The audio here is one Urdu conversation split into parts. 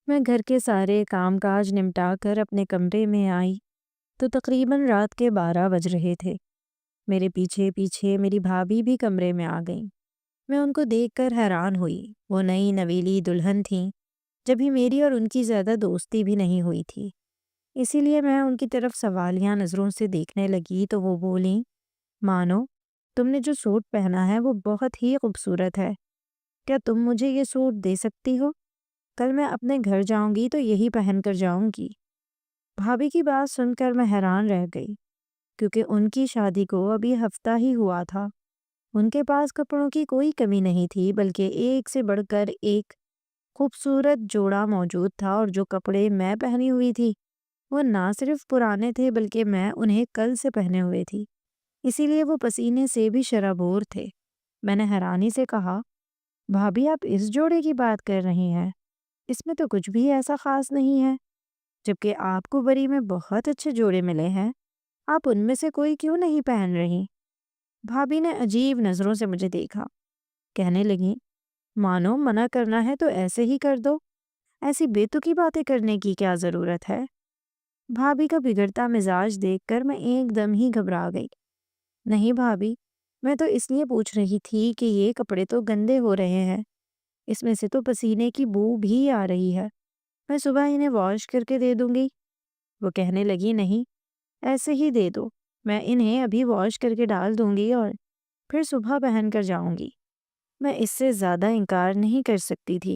میں گھر کے سارے کام کاج نمٹا کر اپنے کمرے میں آئی تو تقریباً رات کے 12 بج رہے تھے۔ میرے پیچھے پیچھے میری بھابھی بھی کمرے میں آ گئیں۔ میں ان کو دیکھ کر حیران ہوئی۔ وہ نئی نویلی دلہن تھیں، جبھی میری اور ان کی زیادہ دوستی بھی نہیں ہوئی تھی، اسی لیے میں ان کی طرف سوالیہ نظروں سے دیکھنے لگی تو وہ بولیں، مانو تم نے جو سوٹ پہنا ہے وہ بہت ہی خوبصورت ہے، کیا تم مجھے یہ سوٹ دے سکتی ہو؟ کل میں اپنے گھر جاؤں گی تو یہی پہن کر جاؤں گی۔ بھابھی کی بات سن کر میں حیران رہ گئی، کیونکہ ان کی شادی کو ابھی ہفتہ ہی ہوا تھا۔ ان کے پاس کپڑوں کی کوئی کمی نہیں تھی، بلکہ ایک سے بڑھ کر ایک خوبصورت جوڑا موجود تھا، اور جو کپڑے میں پہنی ہوئی تھی وہ نہ صرف پرانے تھے بلکہ میں انہیں کل سے پہنے ہوئے تھی، اسی لیے وہ پسینے سے بھی شرابور تھے۔ میں نے حیرانی سے کہا، بھابھی آپ اس جوڑے کی بات کر رہی ہیں؟ اس میں تو کچھ بھی ایسا خاص نہیں ہے، جبکہ آپ کو بری میں بہت اچھے جوڑے ملے ہیں، آپ ان میں سے کوئی کیوں نہیں پہن رہی؟ بھابھی نے عجیب نظروں سے مجھے دیکھا، کہنے لگیں، مانو منع کرنا ہے تو ایسے ہی کر دو، ایسی بے تکی باتیں کرنے کی کیا ضرورت ہے؟ بھابھی کا بگڑتا مزاج دیکھ کر میں ایک دم ہی گھبرا گئی۔ نہیں بھابھی، میں تو اس لیے پوچھ رہی تھی کہ یہ کپڑے تو گندے ہو رہے ہیں، اس میں سے تو پسینے کی بو بھی آ رہی ہے، میں صبح انہیں واش کر کے دے دوں گی۔ وہ کہنے لگی، نہیں، ایسے ہی دے دو، میں انہیں ابھی واش کر کے ڈال دوں گی اور پھر صبح پہن کر جاؤں گی۔ میں اس سے زیادہ انکار نہیں کر سکتی تھی۔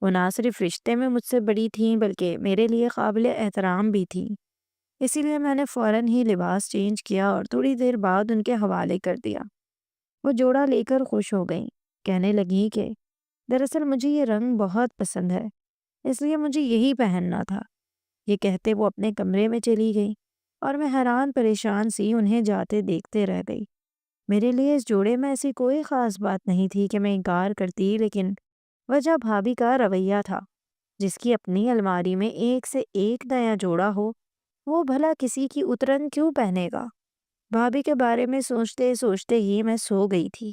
وہ نہ صرف رشتے میں مجھ سے بڑی تھیں بلکہ میرے لیے قابل احترام بھی تھیں، اسی لیے میں نے فوراً ہی لباس چینج کیا اور تھوڑی دیر بعد ان کے حوالے کر دیا۔ وہ جوڑا لے کر خوش ہو گئیں، کہنے لگیں کہ دراصل مجھے یہ رنگ بہت پسند ہے، اس لیے مجھے یہی پہننا تھا۔ یہ کہتے وہ اپنے کمرے میں چلی گئی اور میں حیران پریشان سی انہیں جاتے دیکھتے رہ گئی۔ میرے لیے اس جوڑے میں ایسی کوئی خاص بات نہیں تھی کہ میں انکار کرتی، لیکن وجہ بھابھی کا رویہ تھا۔ جس کی اپنی الماری میں ایک سے ایک نیا جوڑا ہو، وہ بھلا کسی کی اترن کیوں پہنے گا؟ بھابھی کے بارے میں سوچتے سوچتے ہی میں سو گئی تھی،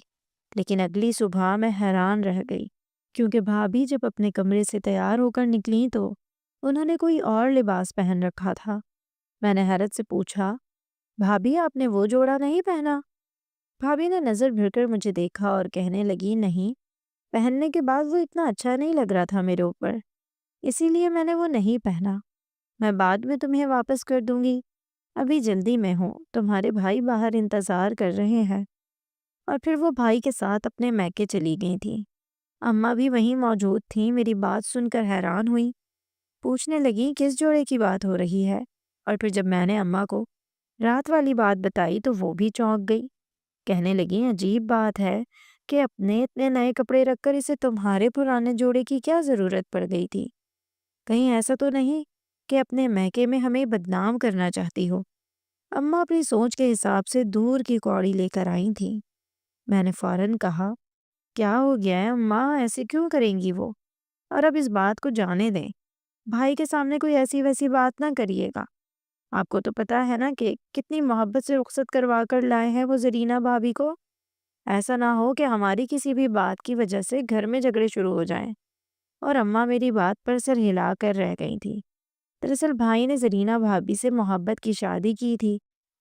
لیکن اگلی صبح میں حیران رہ گئی، کیونکہ بھابھی جب اپنے کمرے سے تیار ہو کر نکلیں تو انہوں نے کوئی اور لباس پہن رکھا تھا۔ میں نے حیرت سے پوچھا، بھابھی آپ نے وہ جوڑا نہیں پہنا؟ بھابھی نے نظر بھر کر مجھے دیکھا اور کہنے لگی، نہیں، پہننے کے بعد وہ اتنا اچھا نہیں لگ رہا تھا میرے اوپر، اسی لیے میں نے وہ نہیں پہنا۔ میں بعد میں تمہیں واپس کر دوں گی، ابھی جلدی میں ہوں، تمہارے بھائی باہر انتظار کر رہے ہیں۔ اور پھر وہ بھائی کے ساتھ اپنے میکے چلی گئی تھیں۔ اماں بھی وہیں موجود تھیں، میری بات سن کر حیران ہوئی، پوچھنے لگیں کس جوڑے کی بات ہو رہی ہے، اور پھر جب میں نے اماں کو رات والی بات بتائی تو وہ بھی چونک گئی، کہنے لگیں، عجیب بات ہے کہ اپنے اتنے نئے کپڑے رکھ کر اسے تمہارے پرانے جوڑے کی کیا ضرورت پڑ گئی تھی؟ کہیں ایسا تو نہیں کہ اپنے میکے میں ہمیں بدنام کرنا چاہتی ہو؟ اماں اپنی سوچ کے حساب سے دور کی کوڑی لے کر آئی تھیں۔ میں نے فوراً کہا، کیا ہو گیا ہے اماں، ایسے کیوں کریں گی وہ؟ اور اب اس بات کو جانے دیں، بھائی کے سامنے کوئی ایسی ویسی بات نہ کریے گا۔ آپ کو تو پتا ہے نا کہ کتنی محبت سے رخصت کروا کر لائے ہیں وہ زرینہ بھابھی کو۔ ایسا نہ ہو کہ ہماری کسی بھی بات کی وجہ سے گھر میں جھگڑے شروع ہو جائیں۔ اور اماں میری بات پر سر ہلا کر رہ گئی تھی۔ دراصل بھائی نے زرینہ بھابھی سے محبت کی شادی کی تھی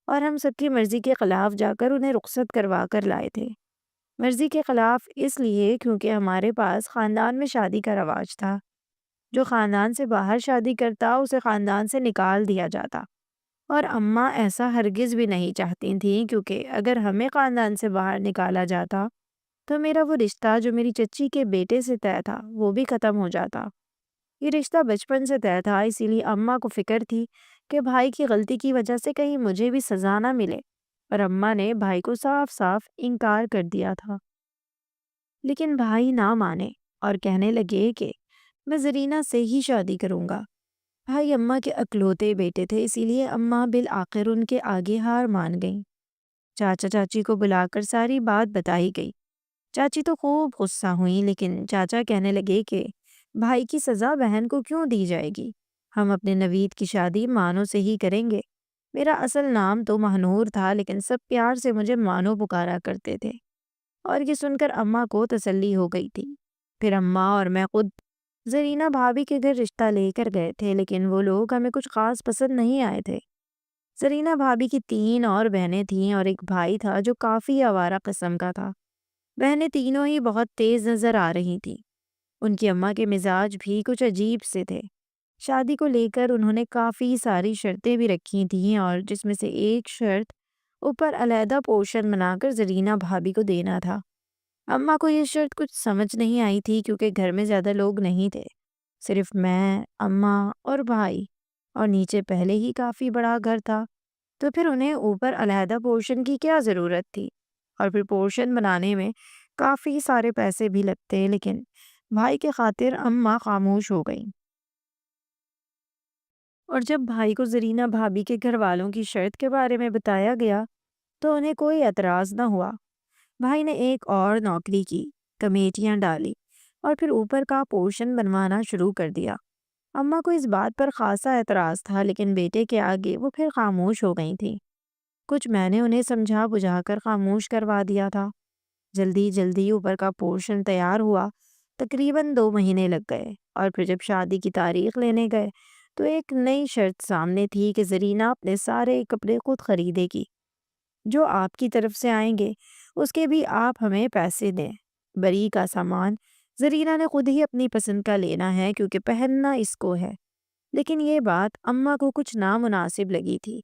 اور ہم سب کی مرضی کے خلاف جا کر انہیں رخصت کروا کر لائے تھے۔ مرضی کے خلاف اس لیے کیونکہ ہمارے پاس خاندان میں شادی کا رواج تھا، جو خاندان سے باہر شادی کرتا اسے خاندان سے نکال دیا جاتا، اور اماں ایسا ہرگز بھی نہیں چاہتی تھیں، کیونکہ اگر ہمیں خاندان سے باہر نکالا جاتا تو میرا وہ رشتہ جو میری چچی کے بیٹے سے طے تھا وہ بھی ختم ہو جاتا۔ یہ رشتہ بچپن سے طے تھا، اسی لیے اماں کو فکر تھی کہ بھائی کی غلطی کی وجہ سے کہیں مجھے بھی سزا نہ ملے، اور اماں نے بھائی کو صاف صاف انکار کر دیا تھا۔ لیکن بھائی نہ مانے اور کہنے لگے کہ میں زرینہ سے ہی شادی کروں گا۔ بھائی اماں کے اکلوتے بیٹے تھے، اسی لیے اماں بالآخر ان کے آگے ہار مان گئیں۔ چاچا چاچی کو بلا کر ساری بات بتائی گئی۔ چاچی تو خوب غصہ ہوئی، لیکن چاچا کہنے لگے کہ بھائی کی سزا بہن کو کیوں دی جائے گی، ہم اپنے نوید کی شادی مانو سے ہی کریں گے۔ میرا اصل نام تو مہنور تھا، لیکن سب پیار سے مجھے مانو پکارا کرتے تھے، اور یہ سن کر اماں کو تسلی ہو گئی تھی۔ پھر اماں اور میں خود زرینہ بھابھی کے گھر رشتہ لے کر گئے تھے، لیکن وہ لوگ ہمیں کچھ خاص پسند نہیں آئے تھے۔ زرینہ بھابھی کی 3 اور بہنیں تھیں اور ایک بھائی تھا جو کافی آوارہ قسم کا تھا۔ بہنیں تینوں ہی بہت تیز نظر آ رہی تھیں۔ ان کی اماں کے مزاج بھی کچھ عجیب سے تھے۔ شادی کو لے کر انہوں نے کافی ساری شرطیں بھی رکھی تھیں، اور جس میں سے ایک شرط اوپر علیحدہ پورشن بنا کر زرینہ بھابھی کو دینا تھا۔ اماں کو یہ شرط کچھ سمجھ نہیں آئی تھی، کیونکہ گھر میں زیادہ لوگ نہیں تھے، صرف میں، اماں اور بھائی، اور نیچے پہلے ہی کافی بڑا گھر تھا، تو پھر انہیں اوپر علیحدہ پورشن کی کیا ضرورت تھی؟ اور پھر پورشن بنانے میں کافی سارے پیسے بھی لگتے، لیکن بھائی کے خاطر اماں خاموش ہو گئیں۔ اور جب بھائی کو زرینہ بھابھی کے گھر والوں کی شرط کے بارے میں بتایا گیا تو انہیں کوئی اعتراض نہ ہوا۔ بھائی نے ایک اور نوکری کی، کمیٹیاں ڈالی، اور پھر اوپر کا پورشن بنوانا شروع کر دیا۔ اماں کو اس بات پر خاصا اعتراض تھا، لیکن بیٹے کے آگے وہ پھر خاموش ہو گئی تھیں۔ کچھ میں نے انہیں سمجھا بجھا کر خاموش کروا دیا تھا۔ جلدی جلدی اوپر کا پورشن تیار ہوا، تقریباً 2 مہینے لگ گئے، اور پھر جب شادی کی تاریخ لینے گئے تو ایک نئی شرط سامنے تھی کہ زرینہ اپنے سارے کپڑے خود خریدے گی۔ جو آپ کی طرف سے آئیں گے اس کے بھی آپ ہمیں پیسے دیں۔ بری کا سامان زرینہ نے خود ہی اپنی پسند کا لینا ہے، کیونکہ پہننا اس کو ہے۔ لیکن یہ بات اماں کو کچھ نامناسب لگی تھی،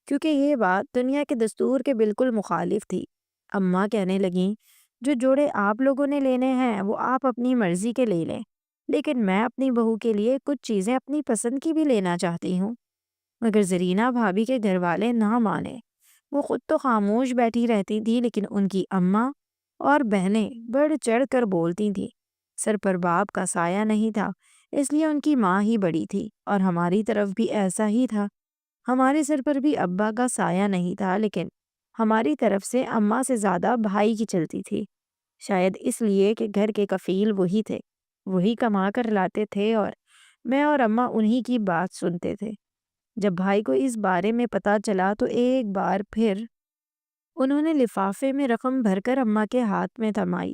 کیونکہ یہ بات دنیا کے دستور کے بالکل مخالف تھی۔ اماں کہنے لگیں، جو جوڑے آپ لوگوں نے لینے ہیں وہ آپ اپنی مرضی کے لے لیں، لیکن میں اپنی بہو کے لیے کچھ چیزیں اپنی پسند کی بھی لینا چاہتی ہوں۔ مگر زرینہ بھابھی کے گھر والے نہ مانے۔ وہ خود تو خاموش بیٹھی رہتی تھی، لیکن ان کی اماں اور بہنیں بڑھ چڑھ کر بولتی تھیں۔ سر پر باپ کا سایہ نہیں تھا، اس لیے ان کی ماں ہی بڑی تھی، اور ہماری طرف بھی ایسا ہی تھا۔ ہمارے سر پر بھی ابا کا سایہ نہیں تھا، لیکن ہماری طرف سے اماں سے زیادہ بھائی کی چلتی تھی، شاید اس لیے کہ گھر کے کفیل وہی تھے، وہی کما کر لاتے تھے، اور میں اور اماں انہی کی بات سنتے تھے۔ جب بھائی کو اس بارے میں پتہ چلا تو ایک بار پھر انہوں نے لفافے میں رقم بھر کر اماں کے ہاتھ میں تھمائی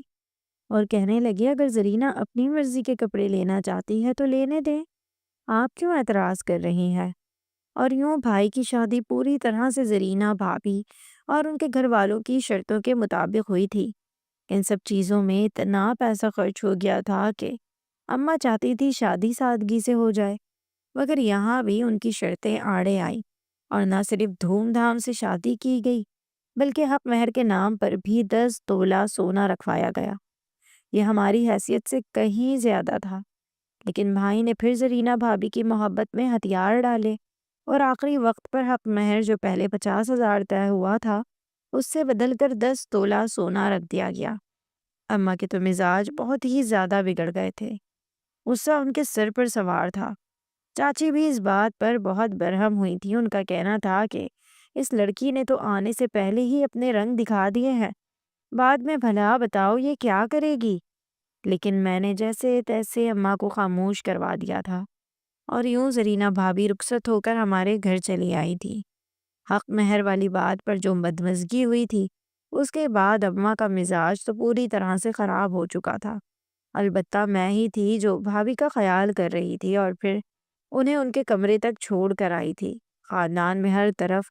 اور کہنے لگے، اگر زرینہ اپنی مرضی کے کپڑے لینا چاہتی ہے تو لینے دیں، آپ کیوں اعتراض کر رہی ہیں؟ اور یوں بھائی کی شادی پوری طرح سے زرینہ بھابھی اور ان کے گھر والوں کی شرطوں کے مطابق ہوئی تھی۔ ان سب چیزوں میں اتنا پیسہ خرچ ہو گیا تھا کہ اماں چاہتی تھی شادی سادگی سے ہو جائے، مگر یہاں بھی ان کی شرطیں آڑے آئیں، اور نہ صرف دھوم دھام سے شادی کی گئی بلکہ حق مہر کے نام پر بھی 10 تولہ سونا رکھوایا گیا۔ یہ ہماری حیثیت سے کہیں زیادہ تھا، لیکن بھائی نے پھر زرینہ بھابھی کی محبت میں ہتھیار ڈالے، اور آخری وقت پر حق مہر جو پہلے 50,000 طے ہوا تھا اس سے بدل کر 10 تولہ سونا رکھ دیا گیا۔ اماں کے تو مزاج بہت ہی زیادہ بگڑ گئے تھے، غصہ ان کے سر پر سوار تھا۔ چاچی بھی اس بات پر بہت برہم ہوئی تھی۔ ان کا کہنا تھا کہ اس لڑکی نے تو آنے سے پہلے ہی اپنے رنگ دکھا دیے ہیں، بعد میں بھلا بتاؤ یہ کیا کرے گی؟ لیکن میں نے جیسے تیسے اماں کو خاموش کروا دیا تھا، اور یوں زرینہ بھابھی رخصت ہو کر ہمارے گھر چلی آئی تھی۔ حق مہر والی بات پر جو بدمزگی ہوئی تھی، اس کے بعد اماں کا مزاج تو پوری طرح سے خراب ہو چکا تھا۔ البتہ میں ہی تھی جو بھابھی کا خیال کر رہی تھی، اور پھر انہیں ان کے کمرے تک چھوڑ کر آئی تھی۔ خاندان میں ہر طرف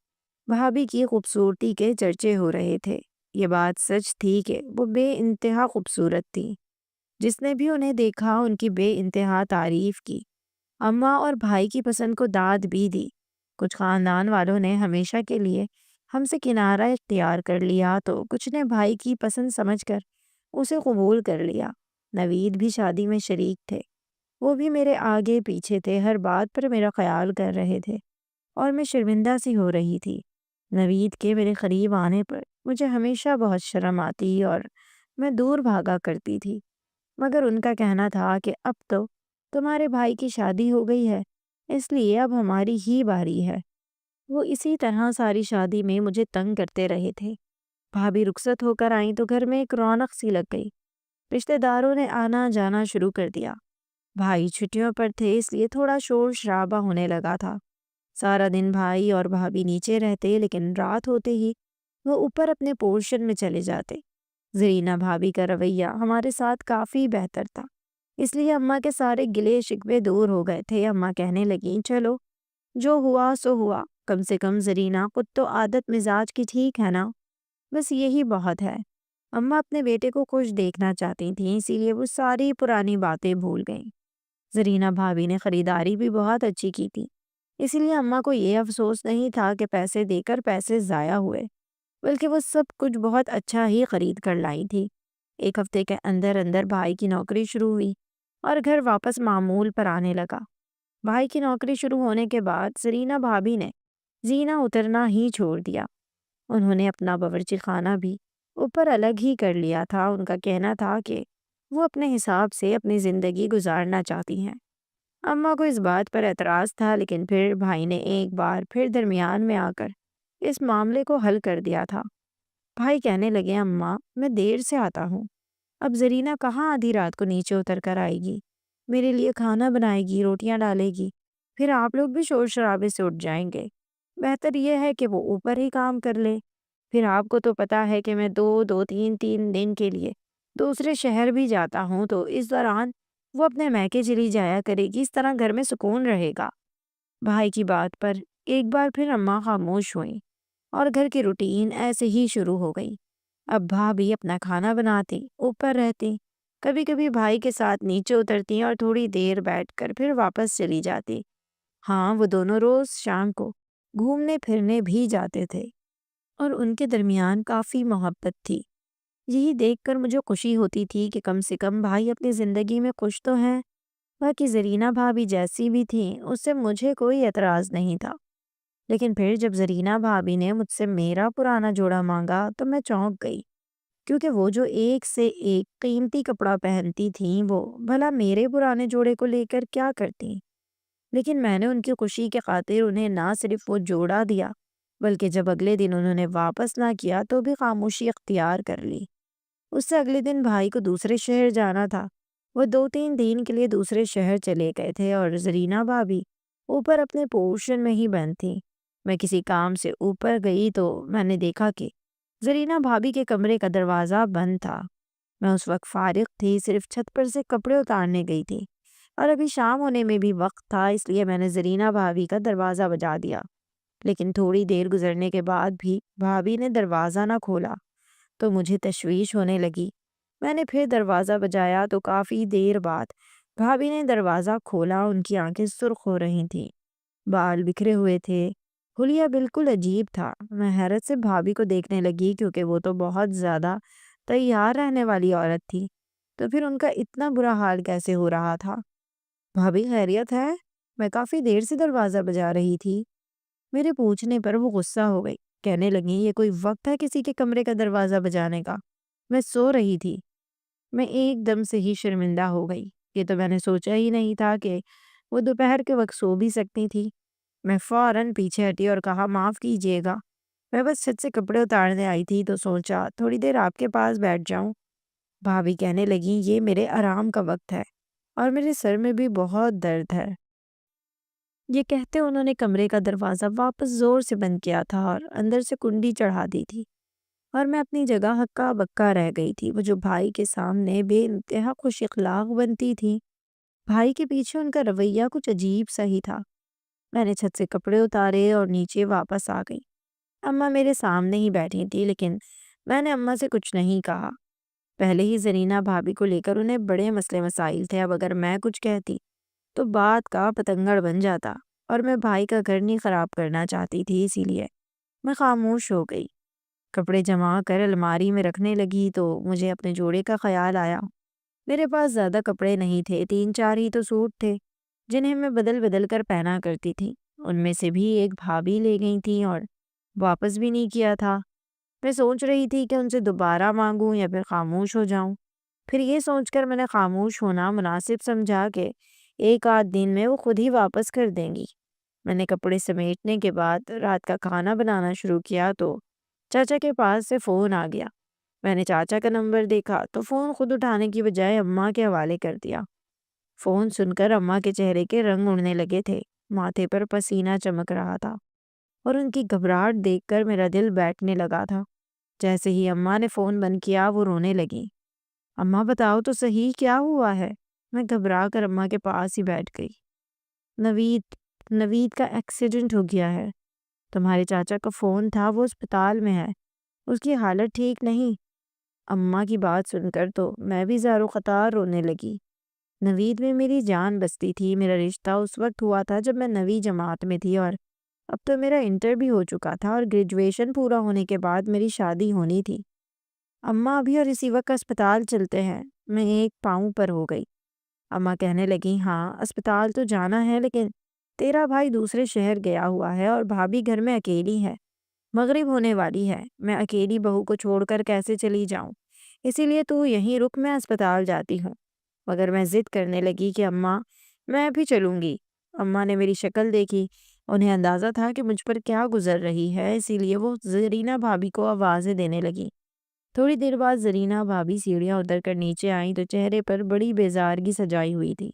بھابھی کی خوبصورتی کے چرچے ہو رہے تھے۔ یہ بات سچ تھی کہ وہ بے انتہا خوبصورت تھی۔ جس نے بھی انہیں دیکھا ان کی بے انتہا تعریف کی۔ اماں اور بھائی کی پسند کو داد بھی دی۔ کچھ خاندان والوں نے ہمیشہ کے لیے ہم سے کنارہ اختیار کر لیا، تو کچھ نے بھائی کی پسند سمجھ کر اسے قبول کر لیا۔ نوید بھی شادی میں شریک تھے، وہ بھی میرے آگے پیچھے تھے، ہر بات پر میرا خیال کر رہے تھے، اور میں شرمندہ سی ہو رہی تھی۔ نوید کے میرے قریب آنے پر مجھے ہمیشہ بہت شرم آتی اور میں دور بھاگا کرتی تھی، مگر ان کا کہنا تھا کہ اب تو تمہارے بھائی کی شادی ہو گئی ہے، اس لیے اب ہماری ہی باری ہے۔ وہ اسی طرح ساری شادی میں مجھے تنگ کرتے رہے تھے۔ بھابھی رخصت ہو کر آئیں تو گھر میں ایک رونق سی لگ گئی۔ رشتہ داروں نے آنا جانا شروع کر دیا۔ بھائی چھٹیوں پر تھے، اس لیے تھوڑا شور شرابہ ہونے لگا تھا۔ سارا دن بھائی اور بھابھی نیچے رہتے، لیکن رات ہوتے ہی وہ اوپر اپنے پورشن میں چلے جاتے۔ زرینہ بھابھی کا رویہ ہمارے ساتھ کافی بہتر تھا۔ اس لیے اماں کے سارے گلے شکوے دور ہو گئے تھے۔ اماں کہنے لگیں چلو جو ہوا سو ہوا، کم سے کم زرینہ خود تو عادت مزاج کی ٹھیک ہے نا، بس یہی بہت ہے۔ اماں اپنے بیٹے کو خوش دیکھنا چاہتی تھیں، اسی لیے وہ ساری پرانی باتیں بھول گئیں۔ زرینہ بھابھی نے خریداری بھی بہت اچھی کی تھی، اسی لیے اماں کو یہ افسوس نہیں تھا کہ پیسے دے کر پیسے ضائع ہوئے، بلکہ وہ سب کچھ بہت اچھا ہی خرید کر لائی تھی۔ ایک ہفتے کے اندر اندر بھائی کی نوکری شروع ہوئی اور گھر واپس معمول پر آنے لگا۔ بھائی کی نوکری شروع ہونے کے بعد زرینہ بھابھی نے زینہ اترنا ہی چھوڑ دیا۔ انہوں نے اپنا باورچی خانہ بھی اوپر الگ ہی کر لیا تھا۔ ان کا کہنا تھا کہ وہ اپنے حساب سے اپنی زندگی گزارنا چاہتی ہیں۔ اماں کو اس بات پر اعتراض تھا، لیکن پھر بھائی نے ایک بار پھر درمیان میں آ کر اس معاملے کو حل کر دیا تھا۔ بھائی کہنے لگے اماں میں دیر سے آتا ہوں، اب زرینہ کہاں آدھی رات کو نیچے اتر کر آئے گی، میرے لیے کھانا بنائے گی، روٹیاں ڈالے گی، پھر آپ لوگ بھی شور شرابے سے اٹھ جائیں گے۔ بہتر یہ ہے کہ وہ اوپر ہی کام کر لے۔ پھر آپ کو تو پتا ہے کہ میں دو تین دن کے لیے دوسرے شہر بھی جاتا ہوں، تو اس دوران وہ اپنے میکے چلی جایا کرے گی، اس طرح گھر میں سکون رہے گا۔ بھائی کی بات پر ایک بار پھر اماں خاموش ہوئیں اور گھر کی روٹین ایسے ہی شروع ہو گئی۔ اب بھابھی اپنا کھانا بناتی، اوپر رہتی، کبھی کبھی بھائی کے ساتھ نیچے اترتی اور تھوڑی دیر بیٹھ کر پھر واپس چلی جاتی۔ ہاں، وہ دونوں روز شام کو گھومنے پھرنے بھی جاتے تھے اور ان کے درمیان کافی محبت تھی۔ یہی دیکھ کر مجھے خوشی ہوتی تھی کہ کم سے کم بھائی اپنی زندگی میں خوش تو ہیں۔ باقی زرینہ بھابھی جیسی بھی تھیں، اس سے مجھے کوئی اعتراض نہیں تھا، لیکن پھر جب زرینہ بھابھی نے مجھ سے میرا پرانا جوڑا مانگا تو میں چونک گئی، کیونکہ وہ جو ایک سے ایک قیمتی کپڑا پہنتی تھیں، وہ بھلا میرے پرانے جوڑے کو لے کر کیا کرتی۔ لیکن میں نے ان کی خوشی کے خاطر انہیں نہ صرف وہ جوڑا دیا، بلکہ جب اگلے دن انہوں نے واپس نہ کیا تو بھی خاموشی اختیار کر لی۔ اس سے اگلے دن بھائی کو دوسرے شہر جانا تھا، وہ 2-3 دن کے لیے دوسرے شہر چلے گئے تھے اور زرینہ بھابھی اوپر اپنے پورشن میں ہی بند تھی۔ میں کسی کام سے اوپر گئی تو میں نے دیکھا کہ زرینہ بھابھی کے کمرے کا دروازہ بند تھا۔ میں اس وقت فارغ تھی، صرف چھت پر سے کپڑے اتارنے گئی تھی اور ابھی شام ہونے میں بھی وقت تھا، اس لیے میں نے زرینہ بھابھی کا دروازہ بجا دیا۔ لیکن تھوڑی دیر گزرنے کے بعد بھی بھابھی نے دروازہ نہ کھولا تو مجھے تشویش ہونے لگی۔ میں نے پھر دروازہ بجایا تو کافی دیر بعد بھابھی نے دروازہ کھولا۔ ان کی آنکھیں سرخ ہو رہی تھیں، بال بکھرے ہوئے تھے، حلیہ بالکل عجیب تھا۔ میں حیرت سے بھابھی کو دیکھنے لگی، کیونکہ وہ تو بہت زیادہ تیار رہنے والی عورت تھی، تو پھر ان کا اتنا برا حال کیسے ہو رہا تھا؟ بھابھی خیریت ہے؟ میں کافی دیر سے دروازہ بجا رہی تھی۔ میرے پوچھنے پر وہ غصہ ہو گئی، کہنے لگیں یہ کوئی وقت ہے کسی کے کمرے کا دروازہ بجانے کا؟ میں سو رہی تھی۔ میں ایک دم سے ہی شرمندہ ہو گئی، یہ تو میں نے سوچا ہی نہیں تھا کہ وہ دوپہر کے وقت سو بھی سکتی تھی۔ میں فوراً پیچھے ہٹی اور کہا معاف کیجیے گا، میں بس چھت سے کپڑے اتارنے آئی تھی تو سوچا تھوڑی دیر آپ کے پاس بیٹھ جاؤں۔ بھابھی کہنے لگیں یہ میرے آرام کا وقت ہے اور میرے سر میں بھی بہت درد ہے۔ یہ کہتے انہوں نے کمرے کا دروازہ واپس زور سے بند کیا تھا اور اندر سے کنڈی چڑھا دی تھی، اور میں اپنی جگہ ہکا بکا رہ گئی تھی۔ وہ جو بھائی کے سامنے بے انتہا خوش اخلاق بنتی تھی، بھائی کے پیچھے ان کا رویہ کچھ عجیب سا ہی تھا۔ میں نے چھت سے کپڑے اتارے اور نیچے واپس آ گئی۔ اماں میرے سامنے ہی بیٹھی تھی، لیکن میں نے اماں سے کچھ نہیں کہا۔ پہلے ہی زرینہ بھابھی کو لے کر انہیں بڑے مسئلے مسائل تھے، اب اگر میں کچھ کہتی تو بات کا پتنگڑ بن جاتا، اور میں بھائی کا گھر نہیں خراب کرنا چاہتی تھی، اسی لیے میں خاموش ہو گئی۔ کپڑے جما کر الماری میں رکھنے لگی تو مجھے اپنے جوڑے کا خیال آیا۔ میرے پاس زیادہ کپڑے نہیں تھے، 3-4 ہی تو سوٹ تھے جنہیں میں بدل بدل کر پہنا کرتی تھی۔ ان میں سے بھی ایک بھابھی لے گئی تھی اور واپس بھی نہیں کیا تھا۔ میں سوچ رہی تھی کہ ان سے دوبارہ مانگوں یا پھر خاموش ہو جاؤں۔ پھر یہ سوچ کر میں نے خاموش ہونا مناسب سمجھا کہ 1-8 دن میں وہ خود ہی واپس کر دیں گی۔ میں نے کپڑے سمیٹنے کے بعد رات کا کھانا بنانا شروع کیا تو چاچا کے پاس سے فون آ گیا۔ میں نے چاچا کا نمبر دیکھا تو فون خود اٹھانے کی بجائے اماں کے حوالے کر دیا۔ فون سن کر اماں کے چہرے کے رنگ اڑنے لگے تھے، ماتھے پر پسینہ چمک رہا تھا، اور ان کی گھبراہٹ دیکھ کر میرا دل بیٹھنے لگا تھا۔ جیسے ہی اماں نے فون بند کیا وہ رونے لگی۔ اماں بتاؤ تو صحیح کیا ہوا ہے؟ میں گھبرا کر اماں کے پاس ہی بیٹھ گئی۔ نوید نوید کا ایکسیڈنٹ ہو گیا ہے۔ تمہارے چاچا کا فون تھا، وہ اسپتال میں ہے، اس کی حالت ٹھیک نہیں۔ اماں کی بات سن کر تو میں بھی زار و قطار رونے لگی۔ نوید میں میری جان بستی تھی۔ میرا رشتہ اس وقت ہوا تھا جب میں 9ویں جماعت میں تھی، اور اب تو میرا انٹر بھی ہو چکا تھا اور گریجویشن پورا ہونے کے بعد میری شادی ہونی تھی۔ اماں ابھی اور اسی وقت اسپتال چلتے ہیں۔ میں ایک پاؤں پر ہو گئی۔ اماں کہنے لگی، ہاں اسپتال تو جانا ہے، لیکن تیرا بھائی دوسرے شہر گیا ہوا ہے اور بھابھی گھر میں اکیلی ہے۔ مغرب ہونے والی ہے، میں اکیلی بہو کو چھوڑ کر کیسے چلی جاؤں؟ اسی لیے تو یہیں رک، میں اسپتال جاتی ہوں۔ مگر میں ضد کرنے لگی کہ اماں میں بھی چلوں گی۔ اماں نے میری شکل دیکھی، انہیں اندازہ تھا کہ مجھ پر کیا گزر رہی ہے، اسی لیے وہ زرینہ بھابھی کو آوازیں دینے لگی۔ تھوڑی دیر بعد زرینہ بھابھی سیڑھیاں اتر کر نیچے آئیں تو چہرے پر بڑی بیزارگی سجائی ہوئی تھی۔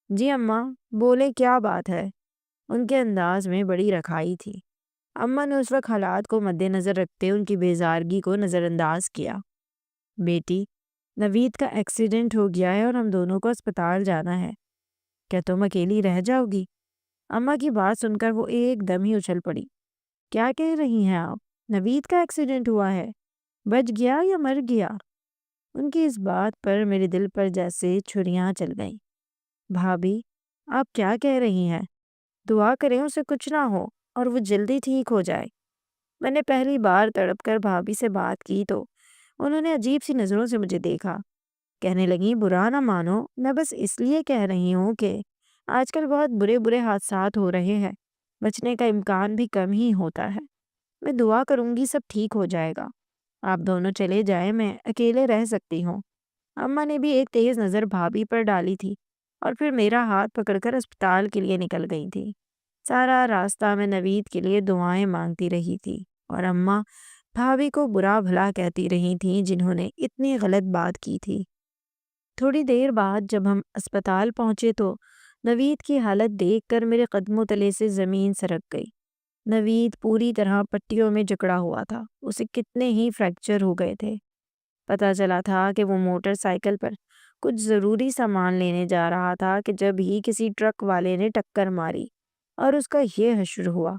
جی اماں، بولے کیا بات ہے؟ ان کے انداز میں بڑی رکھائی تھی۔ اماں نے اس وقت حالات کو مد نظر رکھتے ان کی بیزارگی کو نظر انداز کیا۔ بیٹی، نوید کا ایکسیڈنٹ ہو گیا ہے اور ہم دونوں کو اسپتال جانا ہے۔ کیا تم اکیلی رہ جاؤ گی؟ اماں کی بات سن کر وہ ایک دم ہی اچھل پڑی۔ کیا کہہ رہی ہیں آپ؟ نوید کا ایکسیڈنٹ ہوا ہے؟ بچ گیا یا مر گیا؟ ان کی اس بات پر میرے دل پر جیسے چھریاں چل گئیں۔ بھابھی، آپ کیا کہہ رہی ہیں؟ دعا کریں اسے کچھ نہ ہو اور وہ جلدی ٹھیک ہو جائے۔ میں نے پہلی بار تڑپ کر بھابھی سے بات کی تو انہوں نے عجیب سی نظروں سے مجھے دیکھا۔ کہنے لگیں، برا نہ مانو، میں بس اس لیے کہہ رہی ہوں کہ آج کل بہت برے برے حادثات ہو رہے ہیں، بچنے کا امکان بھی کم ہی ہوتا ہے۔ میں دعا کروں گی سب ٹھیک ہو جائے گا۔ آپ دونوں چلے جائیں، میں اکیلے رہ سکتی ہوں۔ اماں نے بھی ایک تیز نظر بھابھی پر ڈالی تھی اور پھر میرا ہاتھ پکڑ کر اسپتال کے لیے نکل گئی تھی۔ سارا راستہ میں نوید کے لیے دعائیں مانگتی رہی تھی اور اماں بھابھی کو برا بھلا کہتی رہی تھیں جنہوں نے اتنی غلط بات کی تھی۔ تھوڑی دیر بعد جب ہم اسپتال پہنچے تو نوید کی حالت دیکھ کر میرے قدموں تلے سے زمین سرک گئی۔ نوید پوری طرح پٹیوں میں جکڑا ہوا تھا، اسے کتنے ہی فریکچر ہو گئے تھے۔ پتہ چلا تھا کہ وہ موٹر سائیکل پر کچھ ضروری سامان لینے جا رہا تھا کہ جب ہی کسی ٹرک والے نے ٹکر ماری اور اس کا یہ حشر ہوا۔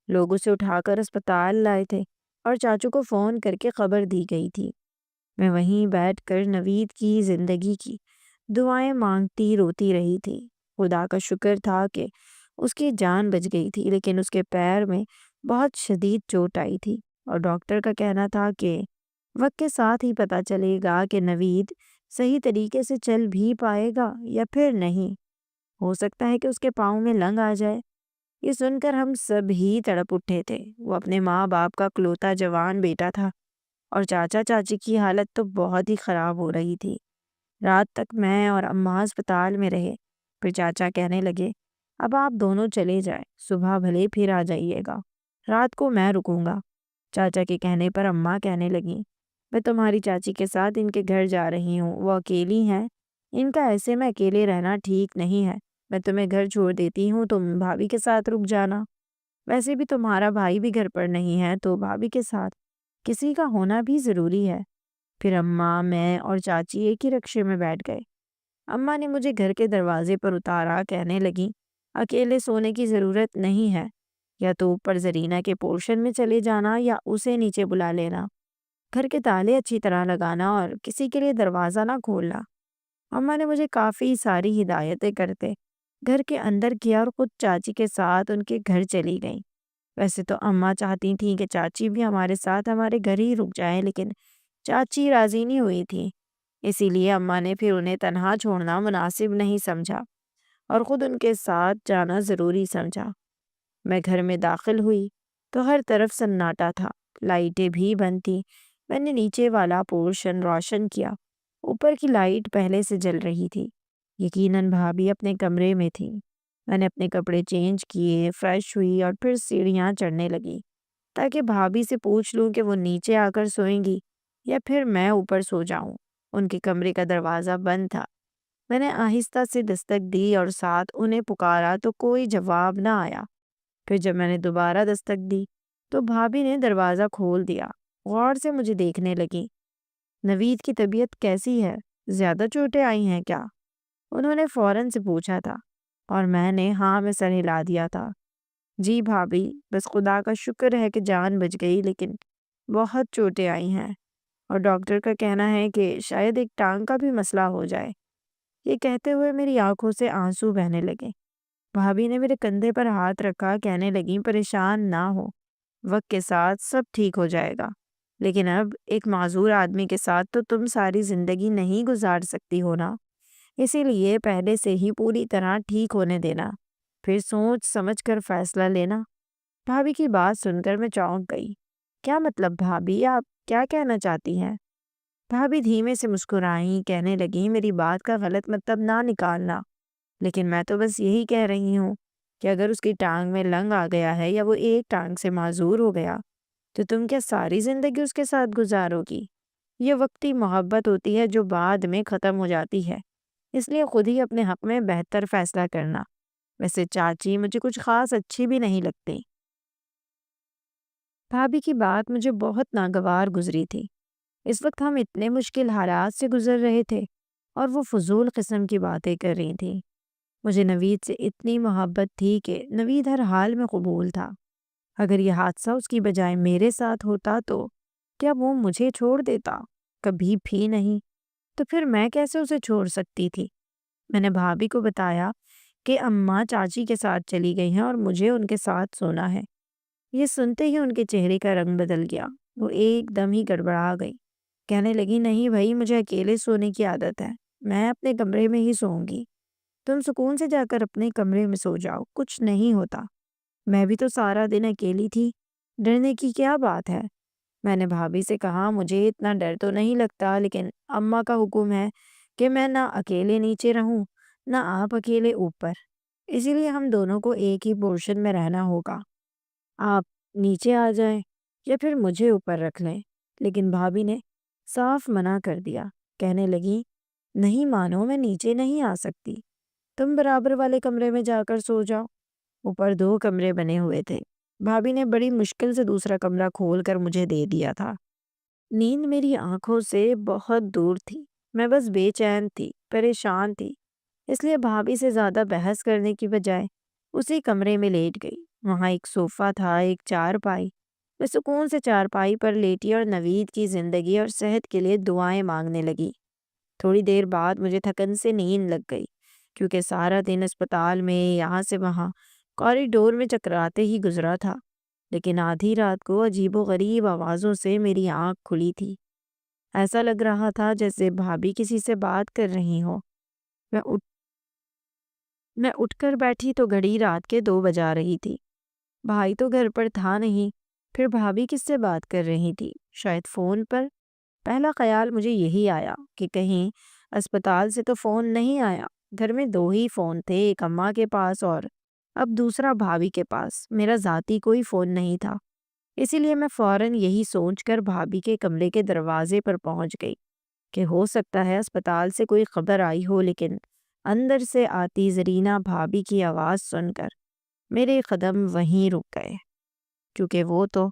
لوگ اسے اٹھا کر اسپتال لائے تھے اور چاچو کو فون کر کے خبر دی گئی تھی۔ میں وہیں بیٹھ کر نوید کی زندگی کی دعائیں مانگتی روتی رہی تھی۔ خدا کا شکر تھا کہ اس کی جان بچ گئی تھی، لیکن اس کے پیر میں بہت شدید چوٹ آئی تھی اور ڈاکٹر کا کہنا تھا کہ وقت کے ساتھ ہی پتہ چلے گا کہ نوید صحیح طریقے سے چل بھی پائے گا یا پھر نہیں۔ ہو سکتا ہے کہ اس کے پاؤں میں لنگ آ جائے۔ یہ سن کر ہم سب ہی تڑپ اٹھے تھے۔ وہ اپنے ماں باپ کا کلوتا جوان بیٹا تھا اور چاچا چاچی کی حالت تو بہت ہی خراب ہو رہی تھی۔ رات تک میں اور اماں اسپتال میں رہے۔ پھر چاچا کہنے لگے، اب آپ دونوں چلے جائیں، صبح بھلے پھر آ جائیے گا، رات کو میں رکوں گا۔ چاچا کے کہنے پر اماں کہنے لگیں، میں تمہاری چاچی کے ساتھ ان کے گھر جا رہی ہوں، وہ اکیلی ہیں، ان کا ایسے میں اکیلے رہنا ٹھیک نہیں ہے۔ میں تمہیں گھر چھوڑ دیتی ہوں، تم بھابھی کے ساتھ رک جانا۔ ویسے بھی تمہارا بھائی بھی گھر پر نہیں ہے تو بھابھی کے ساتھ کسی کا ہونا بھی ضروری ہے۔ پھر اماں، میں اور چاچی ایک ہی رکشے میں بیٹھ گئے۔ اماں نے مجھے گھر کے دروازے پر اتارا، کہنے لگیں، اکیلے سونے کی ضرورت نہیں ہے، یا تو اوپر زرینہ کے پورشن میں چلے جانا یا اسے نیچے بلا لینا۔ گھر کے تالے اچھی طرح لگانا اور کسی کے لیے دروازہ نہ کھولنا۔ اماں نے مجھے کافی ساری ہدایتیں کرتے گھر کے اندر کیا اور خود چاچی کے ساتھ ان کے گھر چلی گئیں۔ ویسے تو اماں چاہتی تھیں کہ چاچی بھی ہمارے ساتھ ہمارے گھر ہی رک جائیں، لیکن چاچی راضی نہیں ہوئی تھی۔ اسی لیے اماں نے پھر انہیں تنہا چھوڑنا مناسب نہیں سمجھا اور خود ان کے ساتھ جانا ضروری سمجھا۔ میں گھر میں داخل ہوئی تو ہر طرف سناٹا تھا، لائٹیں بھی بند تھیں۔ میں نے نیچے والا پورشن روشن کیا، اوپر کی لائٹ پہلے سے جل رہی تھی۔ یقیناً بھابھی اپنے کمرے میں تھی۔ میں نے اپنے کپڑے چینج کیے، فریش ہوئی اور پھر سیڑھیاں چڑھنے لگی تاکہ بھابھی سے پوچھ لوں کہ وہ نیچے آ کر سوئیں گی یا پھر میں اوپر سو جاؤں۔ ان کے کمرے کا دروازہ بند تھا۔ میں نے آہستہ سے دستک دی اور ساتھ انہیں پکارا تو کوئی جواب نہ آیا۔ پھر جب میں نے دوبارہ دستک دی تو بھابھی نے دروازہ کھول دیا، غور سے مجھے دیکھنے لگی۔ نوید کی طبیعت کیسی ہے؟ زیادہ چوٹیں آئی ہیں کیا؟ انہوں نے فوراً سے پوچھا تھا اور میں نے ہاں میں سر ہلا دیا تھا۔ جی بھابھی، بس خدا کا شکر ہے کہ جان بچ گئی، لیکن بہت چوٹیں آئی ہیں اور ڈاکٹر کا کہنا ہے کہ شاید ایک ٹانگ کا بھی مسئلہ ہو جائے۔ یہ کہتے ہوئے میری آنکھوں سے آنسو بہنے لگے۔ بھابھی نے میرے کندھے پر ہاتھ رکھا، کہنے لگیں پریشان نہ ہو، وقت کے ساتھ سب ٹھیک ہو جائے گا، لیکن اب ایک معذور آدمی کے ساتھ تو تم ساری زندگی نہیں گزار سکتی ہو نا، اسی لیے پہلے سے ہی پوری طرح ٹھیک ہونے دینا، پھر سوچ سمجھ کر فیصلہ لینا۔ بھابھی کی بات سن کر میں چونک گئی۔ کیا مطلب بھابھی، آپ کیا کہنا چاہتی ہیں؟ بھابھی دھیمے سے مسکرائیں، کہنے لگیں میری بات کا غلط مطلب نہ نکالنا، لیکن میں تو بس یہی کہہ رہی ہوں کہ اگر اس کی ٹانگ میں لنگ آ گیا ہے یا وہ ایک ٹانگ سے معذور ہو گیا تو تم کیا ساری زندگی اس کے ساتھ گزارو گی؟ یہ وقتی محبت ہوتی ہے جو بعد میں ختم ہو جاتی ہے، اس لیے خود ہی اپنے حق میں بہتر فیصلہ کرنا۔ ویسے چاچی مجھے کچھ خاص اچھی بھی نہیں لگتی۔ بھابھی کی بات مجھے بہت ناگوار گزری تھی۔ اس وقت ہم اتنے مشکل حالات سے گزر رہے تھے اور وہ فضول قسم کی باتیں کر رہی تھیں۔ مجھے نوید سے اتنی محبت تھی کہ نوید ہر حال میں قبول تھا۔ اگر یہ حادثہ اس کی بجائے میرے ساتھ ہوتا تو کیا وہ مجھے چھوڑ دیتا؟ کبھی بھی نہیں۔ تو پھر میں کیسے اسے چھوڑ سکتی تھی؟ میں نے بھابھی کو بتایا کہ اماں چاچی کے ساتھ چلی گئی ہیں اور مجھے ان کے ساتھ سونا ہے۔ یہ سنتے ہی ان کے چہرے کا رنگ بدل گیا، وہ ایک دم ہی گڑبڑا گئی، کہنے لگی نہیں بھائی، مجھے اکیلے سونے کی عادت ہے، میں اپنے کمرے میں ہی سوؤں گی، تم سکون سے جا کر اپنے کمرے میں سو جاؤ، کچھ نہیں ہوتا۔ میں بھی تو سارا دن اکیلی تھی، ڈرنے کی کیا بات ہے؟ میں نے بھابھی سے کہا مجھے اتنا ڈر تو نہیں لگتا، لیکن اماں کا حکم ہے کہ میں نہ اکیلے نیچے رہوں نہ آپ اکیلے اوپر، اسی لیے ہم دونوں کو ایک ہی پورشن میں رہنا ہوگا، آپ نیچے آ جائیں یا پھر مجھے اوپر رکھ لیں۔ لیکن بھابھی نے صاف منع کر دیا، کہنے لگی نہیں مانو، میں نیچے نہیں آ سکتی، تم برابر والے کمرے میں جا کر سو جاؤ۔ اوپر 2 کمرے بنے ہوئے تھے، بھابھی نے بڑی مشکل سے دوسرا کمرہ کھول کر مجھے دے دیا تھا۔ نیند میری آنکھوں سے بہت دور تھی، میں بس بے چین تھی، پریشان تھی، اس لیے بھابھی سے زیادہ بحث کرنے کی بجائے اسی کمرے میں لیٹ گئی۔ وہاں ایک صوفہ تھا، ایک چارپائی، میں سکون سے چارپائی پر لیٹی اور نوید کی زندگی اور صحت کے لیے دعائیں مانگنے لگی۔ تھوڑی دیر بعد مجھے تھکن سے نیند لگ گئی، کیونکہ سارا دن اسپتال میں یہاں سے وہاں کوریڈور میں چکراتے ہی گزرا تھا۔ لیکن آدھی رات کو عجیب و غریب آوازوں سے میری آنکھ کھلی تھی۔ ایسا لگ رہا تھا جیسے بھابھی کسی سے بات کر رہی ہو۔ میں اٹھ میں اٹھ کر بیٹھی تو گھڑی رات کے 2 بجا رہی تھی۔ بھائی تو گھر پر تھا نہیں، پھر بھابھی کس سے بات کر رہی تھی؟ شاید فون پر۔ پہلا خیال مجھے یہی آیا کہ کہیں اسپتال سے تو فون نہیں آیا۔ گھر میں 2 ہی فون تھے، ایک اماں کے پاس اور اب دوسرا بھابھی کے پاس، میرا ذاتی کوئی فون نہیں تھا۔ اسی لیے میں فوراً یہی سوچ کر بھابھی کے کمرے کے دروازے پر پہنچ گئی کہ ہو سکتا ہے اسپتال سے کوئی خبر آئی ہو، لیکن اندر سے آتی زرینہ بھابھی کی آواز سن کر میرے قدم وہیں رک گئے، کیونکہ وہ تو